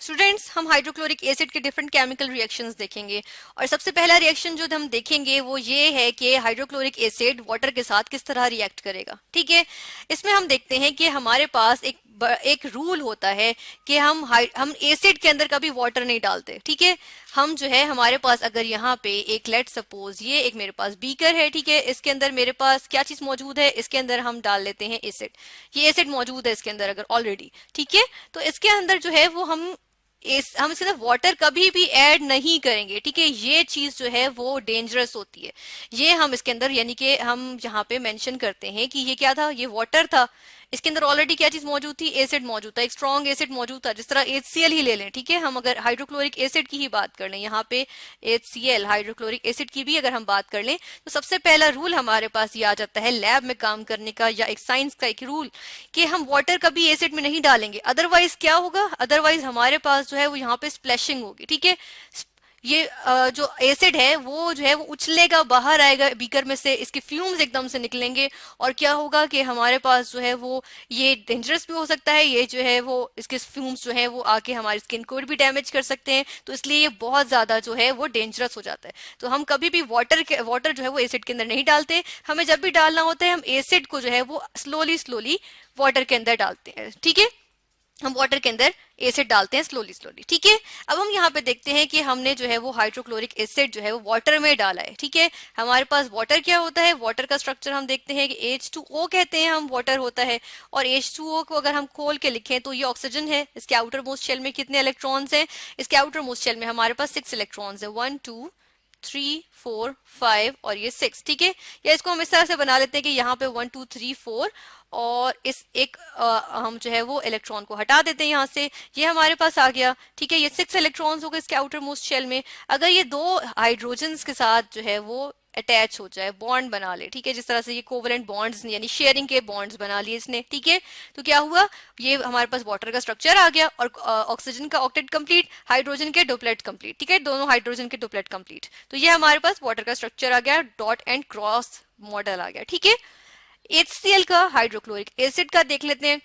Students, हम hydrochloric acid के different chemical reactions देखेंगे और सबसे पहला रिएक्शन जो हम देखेंगे वो ये है कि हाइड्रोक्लोरिक एसिड वाटर के साथ किस तरह रिएक्ट करेगा। ठीक है, इसमें हम देखते हैं कि हमारे पास एक रूल होता है कि हम एसिड के अंदर कभी वाटर नहीं डालते। ठीक है, हम जो है हमारे पास अगर यहाँ पे एक लेट सपोज ये एक मेरे पास बीकर है, ठीक है, इसके अंदर मेरे पास क्या चीज मौजूद है, इसके अंदर हम डाल लेते हैं एसिड। ये एसिड मौजूद है इसके अंदर अगर ऑलरेडी, ठीक है, तो इसके अंदर जो है वो हम इसके अंदर वाटर कभी भी ऐड नहीं करेंगे। ठीक है, ये चीज जो है वो डेंजरस होती है। ये हम इसके अंदर यानी कि हम यहाँ पे मेंशन करते हैं कि ये क्या था, ये वाटर था, इसके अंदर ऑलरेडी क्या चीज मौजूद थी, एसिड मौजूद था, एक स्ट्रॉन्ग एसिड मौजूद था, जिस तरह HCl ही ले लें। ठीक है, हम अगर हाइड्रोक्लोरिक एसिड की ही बात कर लें, यहाँ पे HCl हाइड्रोक्लोरिक एसिड की भी अगर हम बात कर लें, तो सबसे पहला रूल हमारे पास ये आ जाता है लैब में काम करने का, या एक साइंस का एक रूल कि हम वाटर कभी एसिड में नहीं डालेंगे। अदरवाइज क्या होगा, अदरवाइज हमारे पास जो है वो यहाँ पे स्प्लैशिंग होगी। ठीक है, ये जो एसिड है वो जो है वो उछलेगा, बाहर आएगा बीकर में से, इसके फ्यूम्स एकदम से निकलेंगे और क्या होगा कि हमारे पास जो है वो ये डेंजरस भी हो सकता है, ये जो है वो इसके फ्यूम्स जो है वो आके हमारी स्किन को भी डैमेज कर सकते हैं। तो इसलिए ये बहुत ज्यादा जो है वो डेंजरस हो जाता है। तो हम कभी भी वाटर जो है वो एसिड के अंदर नहीं डालते। हमें जब भी डालना होता है हम एसिड को जो है वो स्लोली स्लोली वाटर के अंदर डालते हैं। ठीक है, हम वाटर के अंदर एसिड डालते हैं स्लोली स्लोली। ठीक है, अब हम यहाँ पे देखते हैं कि हमने जो है वो हाइड्रोक्लोरिक एसिड जो है वो वाटर में डाला है। ठीक है, हमारे पास वाटर क्या होता है, वाटर का स्ट्रक्चर हम देखते हैं कि H2O कहते हैं हम, वाटर होता है। और H2O को अगर हम खोल के लिखें तो ये ऑक्सीजन है। इसके आउटर मोस्ट शेल में कितने इलेक्ट्रॉन्स हैं, इसके आउटर मोस्ट शेल में हमारे पास 6 इलेक्ट्रॉन्स है, 1 2 3 4 5 और ये 6। ठीक है, या इसको हम इस तरह से बना लेते हैं कि यहाँ पे 1 2 3 4 और इस एक हम जो है वो इलेक्ट्रॉन को हटा देते हैं यहाँ से, ये हमारे पास आ गया। ठीक है, ये 6 इलेक्ट्रॉन्स हो गए इसके आउटर मोस्ट शेल में। अगर ये दो हाइड्रोजन्स के साथ जो है वो अटैच हो जाए, बॉन्ड बना ले, ठीक है, जिस तरह से ये कोवलेंट बॉन्ड्स यानी शेयरिंग के बॉन्ड्स बना लिए इसने। ठीक है, तो क्या हुआ, ये हमारे पास वाटर का स्ट्रक्चर आ गया और ऑक्सीजन का ऑक्टेट कंप्लीट, हाइड्रोजन के डुप्लेट कंप्लीट। ठीक है, दोनों हाइड्रोजन के डुप्लेट कंप्लीट, तो ये हमारे पास वाटर का स्ट्रक्चर आ गया, डॉट एंड क्रॉस मॉडल आ गया। ठीक है, HCl का हाइड्रोक्लोरिक एसिड का देख लेते हैं।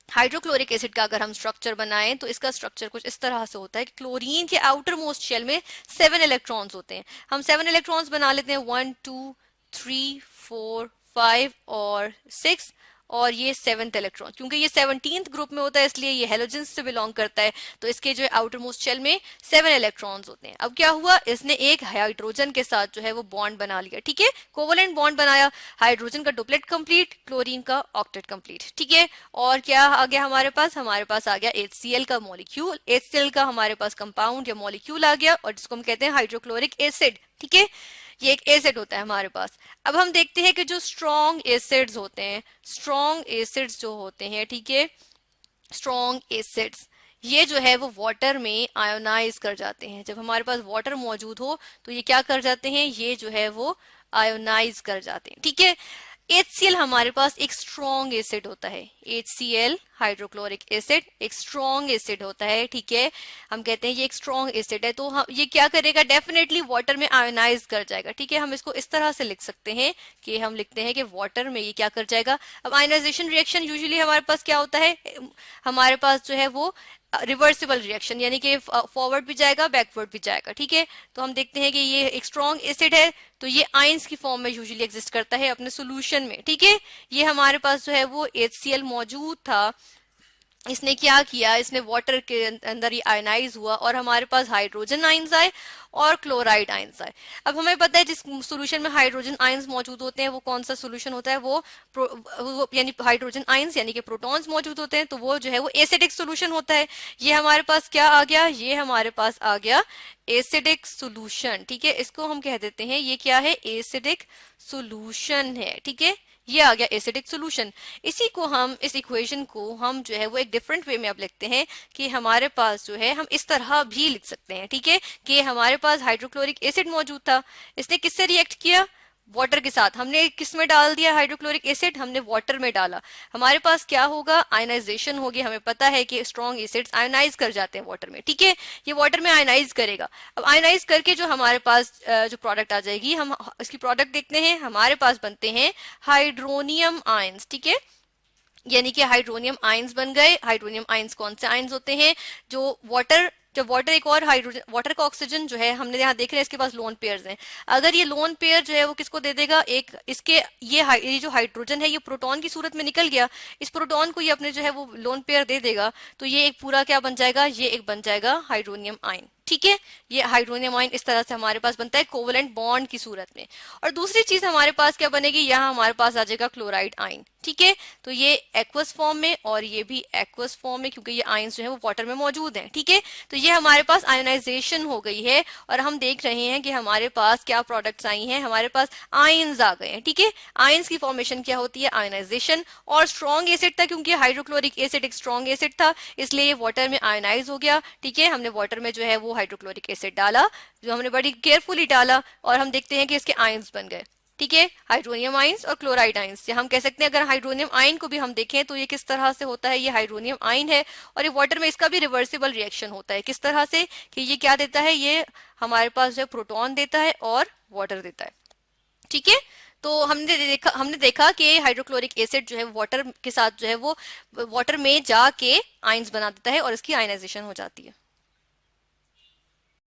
हाइड्रोक्लोरिक एसिड का अगर हम स्ट्रक्चर बनाएं तो इसका स्ट्रक्चर कुछ इस तरह से होता है कि क्लोरीन के आउटर मोस्ट शेल में 7 इलेक्ट्रॉन्स होते हैं। हम 7 इलेक्ट्रॉन्स बना लेते हैं, 1 2 3 4 5 और 6 और ये 7th इलेक्ट्रॉन, क्योंकि ये 17th ग्रुप में होता है इसलिए ये हेलोजेंस से बिलोंग करता है, तो इसके जो आउटर मोस्ट शेल में 7 इलेक्ट्रॉन्स होते हैं। अब क्या हुआ, इसने एक हाइड्रोजन के साथ जो है वो बॉन्ड बना लिया। ठीक है, कोवलेंट बॉन्ड बनाया, हाइड्रोजन का डुप्लेट कंप्लीट, क्लोरीन का ऑक्टेट कंप्लीट। ठीक है, और क्या आ गया हमारे पास आ गया HCl का मॉलिक्यूल, HCl का हमारे पास कंपाउंड या मॉलिक्यूल आ गया और जिसको हम कहते हैं हाइड्रोक्लोरिक एसिड। ठीक है, ये एक एसिड होता है हमारे पास। अब हम देखते हैं कि जो स्ट्रॉन्ग एसिड्स होते हैं, स्ट्रॉन्ग एसिड्स जो होते हैं, ठीक है, स्ट्रॉन्ग एसिड्स ये जो है वो वाटर में आयोनाइज कर जाते हैं। जब हमारे पास वाटर मौजूद हो तो ये क्या कर जाते हैं, ये जो है वो आयोनाइज कर जाते हैं। ठीक है, HCl हमारे पास एक स्ट्रॉन्ग एसिड होता है, HCl हाइड्रोक्लोरिक एसिड एक स्ट्रॉन्ग एसिड होता है। ठीक है, हम कहते हैं ये एक स्ट्रॉन्ग एसिड है, तो हम ये क्या करेगा, डेफिनेटली वाटर में आयोनाइज कर जाएगा। ठीक है, हम इसको इस तरह से लिख सकते हैं कि हम लिखते हैं कि वाटर में ये क्या कर जाएगा। अब आयोनाइजेशन रिएक्शन यूजुअली हमारे पास क्या होता है, हमारे पास जो है वो रिवर्सिबल रिएक्शन यानी कि फॉरवर्ड भी जाएगा बैकवर्ड भी जाएगा। ठीक है, तो हम देखते हैं कि ये एक स्ट्रॉन्ग एसिड है तो ये आयंस की फॉर्म में यूजुअली एग्जिस्ट करता है अपने सॉल्यूशन में। ठीक है, ये हमारे पास जो है वो HCl मौजूद था, इसने क्या किया, इसने वाटर के अंदर ही आयनाइज हुआ और हमारे पास हाइड्रोजन आयंस आए और क्लोराइड आयंस आए। अब हमें पता है जिस सॉल्यूशन में हाइड्रोजन आयंस मौजूद होते हैं वो कौन सा सॉल्यूशन होता है, वो यानी हाइड्रोजन आयंस यानी कि प्रोटॉन्स मौजूद होते हैं, तो वो जो है वो एसिडिक सॉल्यूशन होता है। ये हमारे पास क्या आ गया, ये हमारे पास आ गया एसिडिक सॉल्यूशन। ठीक है, इसको हम कह देते हैं ये क्या है, एसिडिक सॉल्यूशन है। ठीक है, ये आ गया एसिडिक सॉल्यूशन। इसी को हम इस इक्वेशन को हम जो है वो एक डिफरेंट वे में अब लिखते हैं कि हमारे पास जो है हम इस तरह भी लिख सकते हैं। ठीक है, कि हमारे पास हाइड्रोक्लोरिक एसिड मौजूद था, इसने किससे रिएक्ट किया, वाटर के साथ। हमने किस में डाल दिया हाइड्रोक्लोरिक एसिड, हमने वाटर में डाला। हमारे पास क्या होगा, आयनाइजेशन होगी। हमें पता है कि स्ट्रॉन्ग एसिड्स आयनाइज कर जाते हैं वाटर में। ठीक है, ये वाटर में आयनाइज करेगा। अब आयनाइज करके जो हमारे पास जो प्रोडक्ट आ जाएगी, हम इसकी प्रोडक्ट देखते हैं, हमारे पास बनते हैं हाइड्रोनियम आयंस। ठीक है, यानी कि हाइड्रोनियम आयंस बन गए। हाइड्रोनियम आयंस कौन से आयंस होते हैं? जो वाटर, जब वाटर एक और हाइड्रोजन, वाटर का ऑक्सीजन जो है हमने यहाँ देख रहे हैं इसके पास लोन पेयर्स हैं। अगर ये लोन पेयर जो है वो किसको दे देगा? एक इसके ये जो हाइड्रोजन है ये प्रोटॉन की सूरत में निकल गया, इस प्रोटॉन को ये अपने जो है वो लोन पेयर दे देगा, तो ये एक पूरा क्या बन जाएगा? ये एक बन जाएगा हाइड्रोनियम आयन। ठीक है, ये हाइड्रोनियम आयन इस तरह से हमारे पास बनता है कोवलेंट बॉन्ड की सूरत में। और दूसरी चीज हमारे पास क्या बनेगी? यहाँ हमारे पास आ जाएगा क्लोराइड आयन। ठीक है, तो ये एक्वस फॉर्म में और ये भी एक्वस फॉर्म में, क्योंकि ये आयंस जो है वो वाटर में मौजूद हैं। ठीक है, तो ये हमारे पास आयोनाइजेशन हो गई है और हम देख रहे हैं कि हमारे पास क्या प्रोडक्ट्स आई हैं, हमारे पास आयंस आ गए हैं। ठीक है, आयंस की फॉर्मेशन क्या होती है? आयोनाइजेशन। और स्ट्रॉन्ग एसिड था, क्योंकि हाइड्रोक्लोरिक एसिड एक स्ट्रॉन्ग एसिड था, इसलिए ये वाटर में आयोनाइज हो गया। ठीक है, हमने वाटर में जो है वो हाइड्रोक्लोरिक एसिड डाला, जो हमने बड़ी केयरफुली डाला, और हम देखते हैं कि इसके आयंस बन गए। ठीक है, हाइड्रोनियम आयंस और क्लोराइड आयंस, हम कह सकते हैं अगर हाइड्रोनियम आयन को भी हम देखें तो ये किस तरह से होता है? ये हाइड्रोनियम आयन है और ये वाटर में इसका भी रिवर्सिबल रिएक्शन होता है। किस तरह से? कि ये क्या देता है? ये हमारे पास जो है प्रोटॉन देता है और वाटर देता है। ठीक है, तो हमने देखा कि हाइड्रोक्लोरिक एसिड जो है वाटर के साथ जो है वो वाटर में जाके आयंस बना देता है और इसकी आयनाइजेशन हो जाती है।